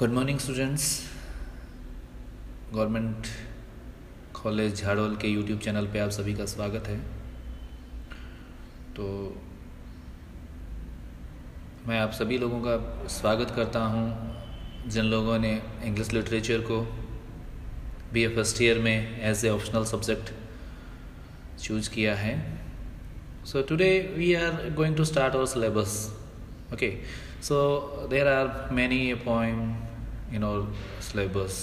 Good morning students. Government college Jhadol के YouTube channel पे आप सभी का स्वागत है। तो मैं आप सभी लोगों का स्वागत करता हूं जिन लोगों ने इंग्लिश लिटरेचर को बीए फर्स्ट ईयर में as a optional subject choose किया है। So today we are going to start our syllabus. Okay, so there are many poem in our syllabus.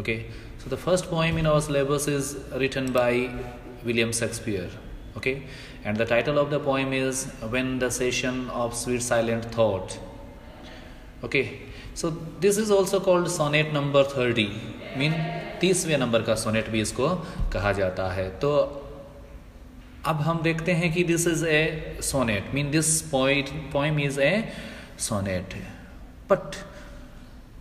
Okay, so the first poem in our syllabus is written by William Shakespeare. Okay, and the title of the poem is When the Session of Sweet Silent Thought. Okay, so this is also called sonnet number 30, mean 30वें number का sonnet भी इसको कहा जाता है। तो अब हम देखते हैं कि this is a sonnet, mean this poem is a sonnet. But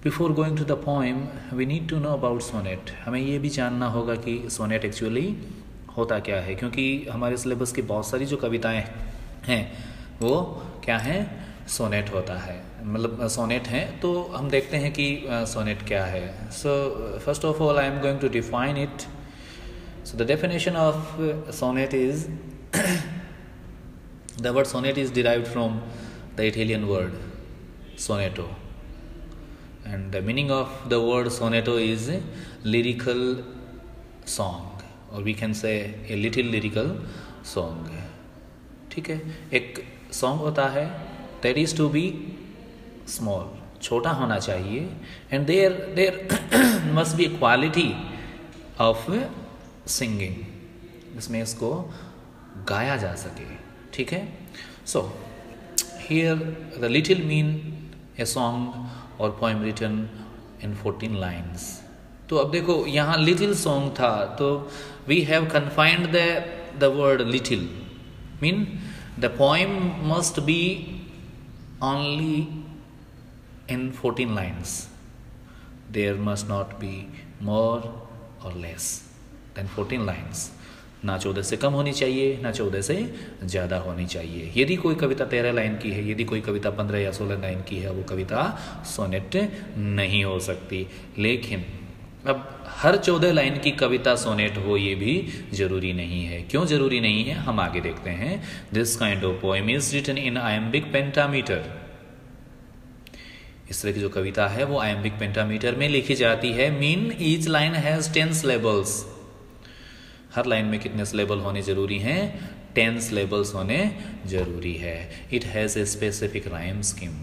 before going to the poem we need to know about sonnet. हमें ये भी जानना होगा कि सोनेट एक्चुअली होता क्या है, क्योंकि हमारे सिलेबस की बहुत सारी जो कविताएं हैं वो क्या हैं, सोनेट होता है, मतलब सोनेट हैं। तो हम देखते हैं कि सोनेट क्या है। So first of all I am going to define it. So the definition of sonnet is the word sonnet is derived from the Italian word sonetto, and the meaning of the word sonetto is lyrical song, or we can say a little lyrical song. ठीक है, एक song होता है that is to be small, छोटा होना चाहिए, and there must be a quality of singing, इसमें इसको गाया जा सके। ठीक है, so here the little mean a song और पोएम रिटन इन 14 लाइन्स। तो अब देखो यहाँ लिटिल सॉन्ग था, तो we have confined the word little, mean the poem must be only in 14 lines, there must not be more और less then 14 lines. ना 14 से कम होनी चाहिए, ना 14 से ज़्यादा होनी चाहिए। यदि कोई कविता 13 लाइन की है, यदि कोई कविता 15 या 16 लाइन की है, वो कविता सोनेट नहीं हो सकती। लेकिन अब हर 14 लाइन की कविता सोनेट हो ये भी जरूरी नहीं है। क्यों जरूरी नहीं है, हम आगे देखते हैं। This kind of poem is written in iambic pentameter. इस तरह की जो कविता है वो आयम्बिक पेंटामीटर में लिखी जाती है। Mean each line has 10 syllables. Her line में कितने सिलेबल होने जरूरी हैं, 10 सिलेबल्स होने जरूरी है। It has a specific rhyme scheme.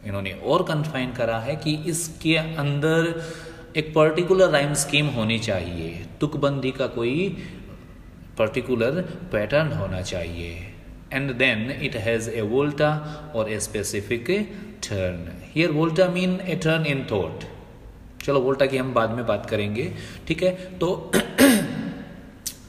इन्होंने और कन्फाइन करा है कि इसके अंदर एक पर्टिकुलर राइम स्कीम होनी चाहिए, तुकबंदी का कोई पर्टिकुलर पैटर्न होना चाहिए। And then it has a volta और a specific turn. Here volta mean a turn in thought. चलो वोल्टा की हम बाद में बात करेंगे। ठीक है, तो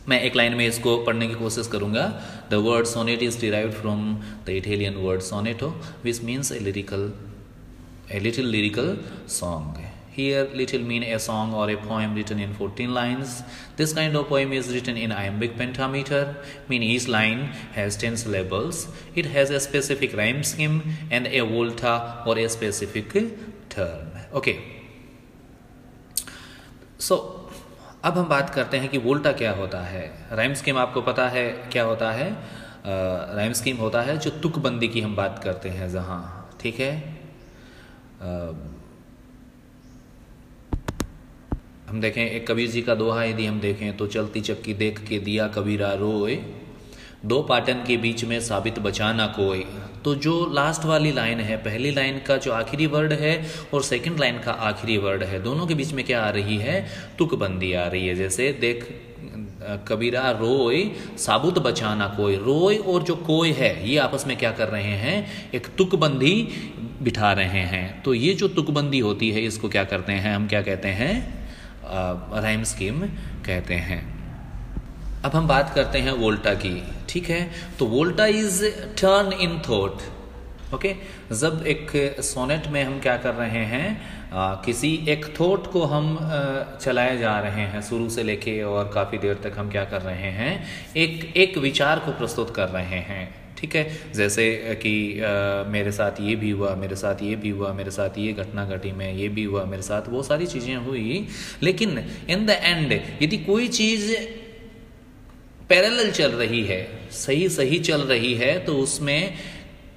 मैं एक लाइन में इसको पढ़ने की कोशिश करूंगा। The word sonnet is derived from the Italian word sonetto which means a little lyrical song. Here little mean a song or a poem written in 14 lines. This kind of poem is written in iambic pentameter, mean each line has 10 syllables. It has a specific rhyme scheme and a volta or a specific turn. Okay. So अब हम बात करते हैं कि वोल्टा क्या होता है। Rhyme scheme आपको पता है क्या होता है। राइम स्कीम होता है जो तुकबंदी की हम बात करते हैं जहाँ, ठीक है। हम देखें एक कबीर जी का दोहा यदि हम देखें तो चलती चक्की देख के दिया कबीरा रोए, दो पाटन के बीच में साबित बचाना कोई। तो जो लास्ट वाली लाइन है, पहली लाइन का जो आखिरी वर्ड है और सेकंड लाइन का आखिरी वर्ड है, दोनों के बीच में क्या आ रही है, तुकबंदी आ रही है। जैसे देख कबीरा रोए साबुत बचाना कोई। रोए और जो कोई है ये आपस में क्या कर रहे हैं, एक तुकबंदी बिठा रहे हैं। तो ये जो तुकबंदी होती है इसको क्या करते हैं, हम क्या कहते हैं, राइम स्कीम कहते हैं। अब हम बात करते हैं वोल्टा की। ठीक है, तो volta is turn in thought. Okay, जब एक सोनेट में हम क्या कर रहे हैं, किसी एक थॉट को हम चलाए जा रहे हैं शुरू से लेके और काफी देर तक हम क्या कर रहे हैं, एक विचार को प्रस्तुत कर रहे हैं। ठीक है, जैसे कि मेरे साथ ये भी हुआ, मेरे साथ ये भी हुआ, मेरे साथ ये घटना घटी, मैं ये भी हुआ, मेरे साथ वो सारी चीज़ें हुई, लेकिन इन द एंड यदि कोई चीज़ पैरेलल चल रही है, सही सही चल रही है, तो उसमें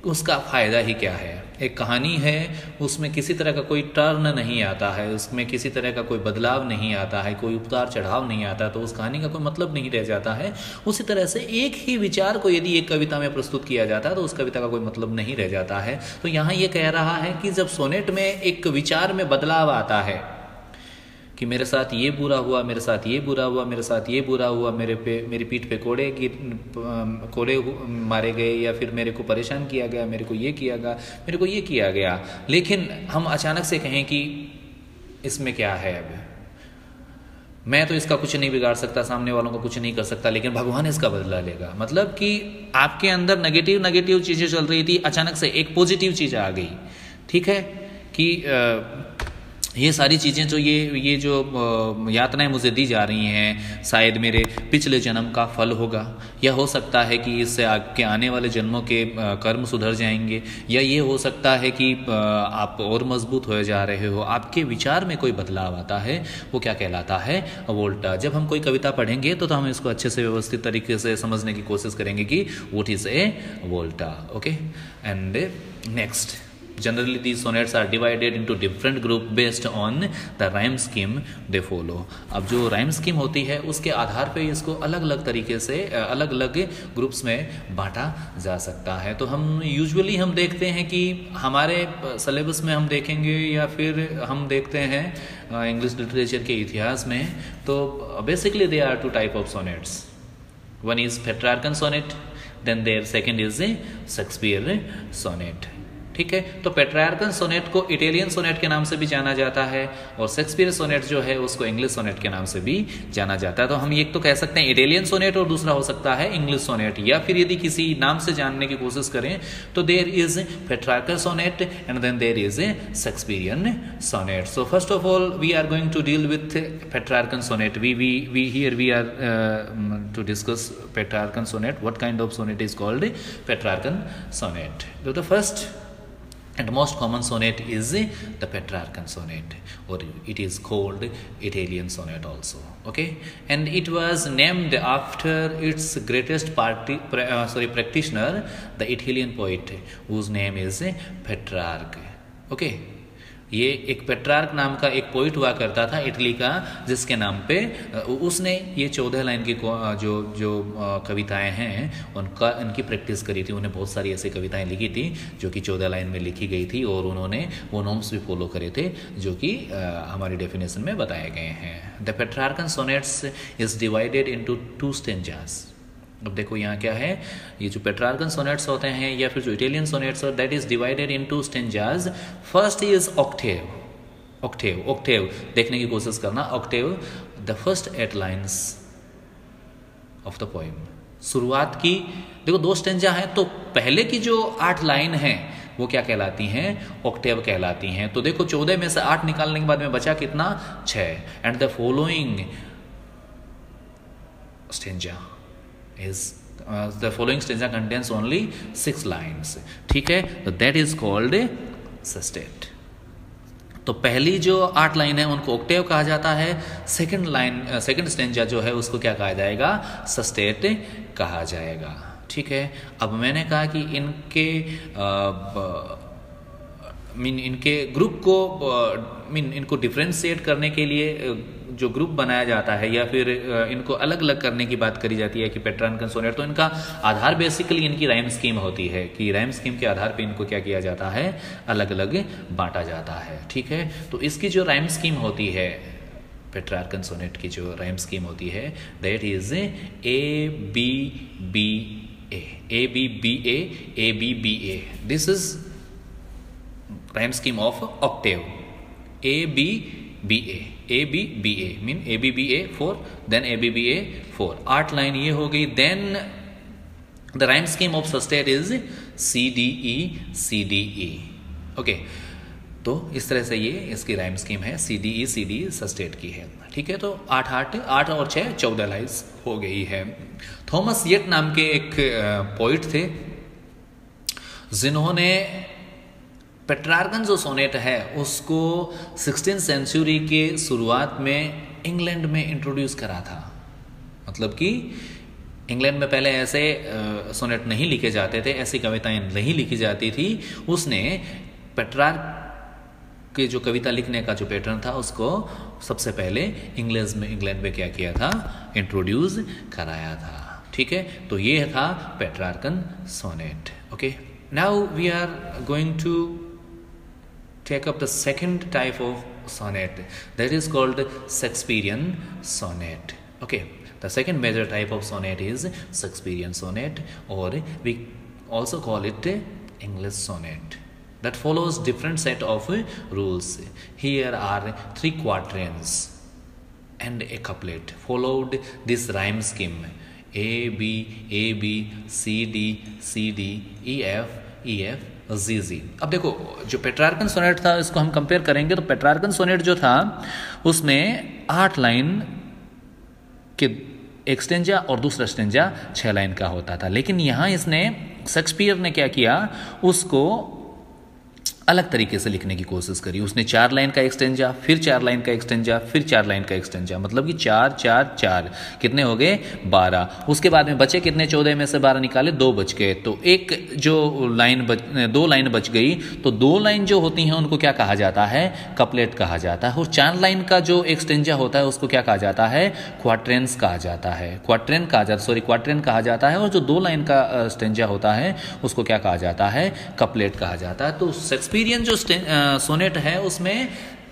उसका फ़ायदा ही क्या है। एक कहानी है, उसमें किसी तरह का कोई टर्न नहीं आता है, उसमें किसी तरह का कोई बदलाव नहीं आता है, कोई उतार चढ़ाव नहीं आता, तो उस कहानी का कोई मतलब नहीं रह जाता है। उसी तरह से एक ही विचार को यदि एक कविता में प्रस्तुत किया जाता है तो उस कविता का कोई मतलब नहीं रह जाता है। तो यहाँ ये कह रहा है कि जब सोनेट में एक विचार में बदलाव आता है कि मेरे साथ ये बुरा हुआ, मेरे साथ ये बुरा हुआ, मेरे साथ ये बुरा हुआ, मेरी पीठ पे कोड़े मारे गए, या फिर मेरे को परेशान किया गया, मेरे को ये किया गया, मेरे को ये किया गया, लेकिन हम अचानक से कहें कि इसमें क्या है, अब मैं तो इसका कुछ नहीं बिगाड़ सकता, सामने वालों का कुछ नहीं कर सकता, लेकिन भगवान इसका बदला लेगा। मतलब कि आपके अंदर नेगेटिव चीज़ें चल रही थी, अचानक से एक पॉजिटिव चीज़ आ गई। ठीक है कि ये सारी चीज़ें जो ये जो यातनाएं मुझे दी जा रही हैं, शायद मेरे पिछले जन्म का फल होगा, या हो सकता है कि इससे आपके आने वाले जन्मों के कर्म सुधर जाएंगे, या ये हो सकता है कि आप और मजबूत हो जा रहे हो, आपके विचार में कोई बदलाव आता है, वो क्या कहलाता है, वोल्टा। जब हम कोई कविता पढ़ेंगे तो हम इसको अच्छे से व्यवस्थित तरीके से समझने की कोशिश करेंगे कि what is a volta. Okay, and next, generally these sonnets are divided into different group based on the rhyme scheme they follow। अब जो rhyme scheme होती है उसके आधार पे इसको अलग अलग तरीके से अलग अलग ग्रुप्स में बांटा जा सकता है। तो हम यूजुअली हम देखते हैं कि हमारे सिलेबस में हम देखेंगे, या फिर हम देखते हैं इंग्लिश लिटरेचर के इतिहास में, तो basically they are 2 type of sonnets। One is Petrarchan sonnet, then there second is Shakespeare sonnet. ठीक है, तो पेट्रार्कन सोनेट को इटालियन सोनेट के नाम से भी जाना जाता है, और शेक्सपियर सोनेट जो है उसको इंग्लिश सोनेट के नाम से भी जाना जाता है। तो हम एक तो कह सकते हैं इटालियन सोनेट, और दूसरा हो सकता है इंग्लिश सोनेट, या फिर यदि किसी नाम से जानने की कोशिश करें तो there is Petrarchan sonnet and then there is Shakespearean sonnet. So first of all we are going to deal with Petrarchan sonnet. We are to discuss Petrarchan sonnet. What kind of sonnet is called Petrarchan sonnet? So the first and most common sonnet is the Petrarchan sonnet, or it is called Italian sonnet also. Okay, and it was named after its greatest practitioner, the Italian poet whose name is Petrarch. Okay, ये एक Petrarch नाम का एक poet हुआ करता था Italy का, जिसके नाम पे उसने ये 14 लाइन की जो कविताएं हैं उनकी प्रैक्टिस करी थी। उन्हें बहुत सारी ऐसी कविताएं लिखी थी जो कि 14 लाइन में लिखी गई थी, और उन्होंने वो नॉर्म्स भी फॉलो करे थे जो कि हमारी डेफिनेशन में बताए गए हैं। The Petrarchan sonnets is divided into 2 stanzas. अब देखो यहाँ क्या है, ये जो पेट्रार्कन सोनेट्स होते हैं या फिर जो इटालियन सोनेट्स है, that is divided into stanzas. First is Octave देखने की कोशिश करना। Octave the first 8 lines of the poem. शुरुआत की देखो 2 स्टेंजा है, तो पहले की जो 8 लाइन है वो क्या कहलाती हैं, ऑक्टेव कहलाती हैं। तो देखो 14 में से 8 निकालने के बाद में बचा कितना, 6। And the following stanza is the following stanza contains only 6 lines। ठीक है, तो that is called sestet। तो पहली जो 8 लाइन है उनको ऑक्टेव कहा जाता है। सेकंड स्टेंजा जो है उसको क्या कहा जाएगा, सस्टेट कहा जाएगा। ठीक है, अब मैंने कहा कि इनके ग्रुप को इनको डिफ्रेंशिएट करने के लिए जो ग्रुप बनाया जाता है, या फिर इनको अलग अलग करने की बात करी जाती है कि पेट्रार्कन सोनेट, तो इनका आधार बेसिकली इनकी राइम स्कीम होती है कि राइम स्कीम के आधार पे इनको क्या किया जाता है, अलग अलग बांटा जाता है। ठीक है, तो इसकी जो राइम स्कीम होती है, पेट्रार्कन सोनेट की जो राइम स्कीम होती है, that is ABBA। This is rhyme scheme of octave. ABBA mean ABBA 4, then ABBA 4। 8 line ये हो गई। Then the rhyme scheme of sestet is CDE। Okay, तो इस तरह से ये इसकी राइम स्कीम है, CDE सस्टेट की है। ठीक है, तो 8 और 6 14 लाइन्स हो गई है। थॉमस येट नाम के एक पोइट थे, जिन्होंने पेट्रार्कन जो सोनेट है उसको 16th सेंचुरी के शुरुआत में इंग्लैंड में इंट्रोड्यूस करा था। मतलब कि इंग्लैंड में पहले ऐसे सोनेट नहीं लिखे जाते थे, ऐसी कविताएं नहीं लिखी जाती थी। उसने पेट्रार्क के जो कविता लिखने का जो पैटर्न था उसको सबसे पहले इंग्लैंड में क्या किया था, इंट्रोड्यूस कराया था। ठीक है, तो ये था Petrarchan sonnet. Okay, now we are going to take up the second type of sonnet, that is called Shakespearean sonnet. Okay, the second major type of sonnet is Shakespearean sonnet, or we also call it English sonnet, that follows different set of rules. Here are 3 quatrains and a couplet followed this rhyme scheme: A B A B C D C D E F E F जी। अब देखो, जो Petrarchan sonnet था इसको हम compare करेंगे तो Petrarchan sonnet जो था उसमें 8 लाइन के एक स्टेंजा और दूसरा स्टेंजा 6 लाइन का होता था। लेकिन यहां इसने शेक्सपियर ने क्या किया, उसको अलग तरीके से लिखने की कोशिश करी। उसने 4 लाइन का एक्सटेंजा, फिर 4 लाइन का एक्सटेंजा, फिर 4 लाइन का एक्सटेंजा, मतलब कि 4 4 4 कितने हो गए, 12। उसके बाद में बचे कितने, 14 में से 12 निकाले, 2 बच गए। तो एक जो लाइन 2 लाइन बच गई, तो 2 लाइन जो होती हैं उनको क्या कहा जाता है, कपलेट कहा जाता है। और 4 लाइन का जो एक्सटेंजा होता है उसको क्या कहा जाता है, क्वाट्रेंस कहा जाता है। क्वाट्रेन कहा जाता है। और जो 2 लाइन का स्टेंजा होता है उसको क्या कहा जाता है, कपलेट कहा जाता है। तो शेक्सपियरियन जो सोनेट है उसमें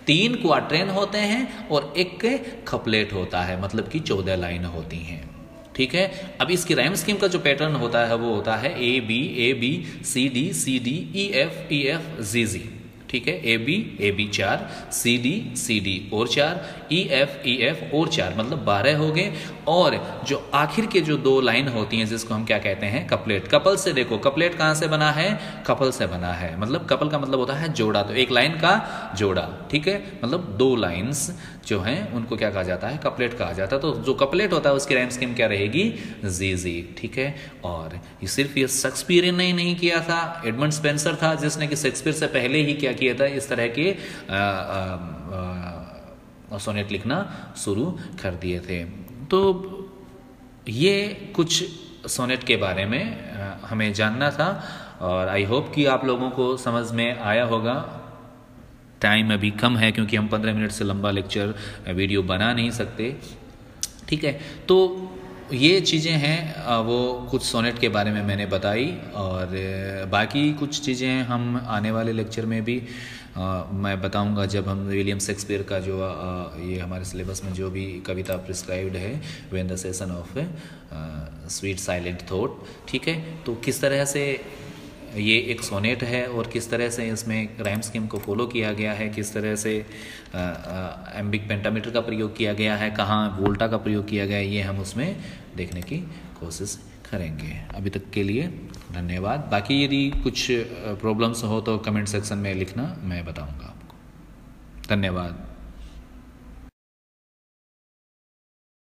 3 क्वाट्रेन होते हैं और 1 कपलेट होता है, मतलब कि 14 लाइन होती हैं। ठीक है, अब इसकी राइम स्कीम का जो पैटर्न होता है वो होता है A B C D E F G G. ठीक है, ए बी 4, सी डी और 4, ई एफ और 4, मतलब 12 हो गए। और जो आखिर के जो 2 लाइन होती हैं जिसको हम क्या कहते हैं, कपलेट। कपल से देखो, कपलेट कहाँ से बना है, कपल से बना है। मतलब कपल का मतलब होता है जोड़ा, तो एक लाइन का जोड़ा। ठीक है, मतलब 2 लाइन्स जो हैं उनको क्या कहा जाता है, कपलेट कहा जाता है। तो जो कपलेट होता है उसकी राइम स्कीम क्या रहेगी, जी। ठीक है, और ये सिर्फ ये शेक्सपियर ने नहीं किया था, एडमंड स्पेंसर था जिसने कि शेक्सपियर से पहले ही क्या किया था, इस तरह के सोनेट लिखना शुरू कर दिए थे। तो ये कुछ सोनेट के बारे में हमें जानना था और आई होप कि आप लोगों को समझ में आया होगा। टाइम अभी कम है क्योंकि हम 15 मिनट से लंबा लेक्चर वीडियो बना नहीं सकते। ठीक है, तो ये चीज़ें हैं, वो कुछ सोनेट के बारे में मैंने बताई, और बाकी कुछ चीज़ें हम आने वाले लेक्चर में भी मैं बताऊंगा जब हम विलियम शेक्सपियर का जो ये हमारे सिलेबस में जो भी कविता प्रिस्क्राइब्ड है, when the session of sweet silent thought. ठीक है, तो किस तरह से ये एक सोनेट है और किस तरह से इसमें राइम स्कीम को फॉलो किया गया है, किस तरह से एम्बिक पेंटामीटर का प्रयोग किया गया है, कहाँ वोल्टा का प्रयोग किया गया है, ये हम उसमें देखने की कोशिश करेंगे। अभी तक के लिए धन्यवाद। बाकी यदि कुछ प्रॉब्लम्स हो तो कमेंट सेक्शन में लिखना, मैं बताऊंगा आपको। धन्यवाद।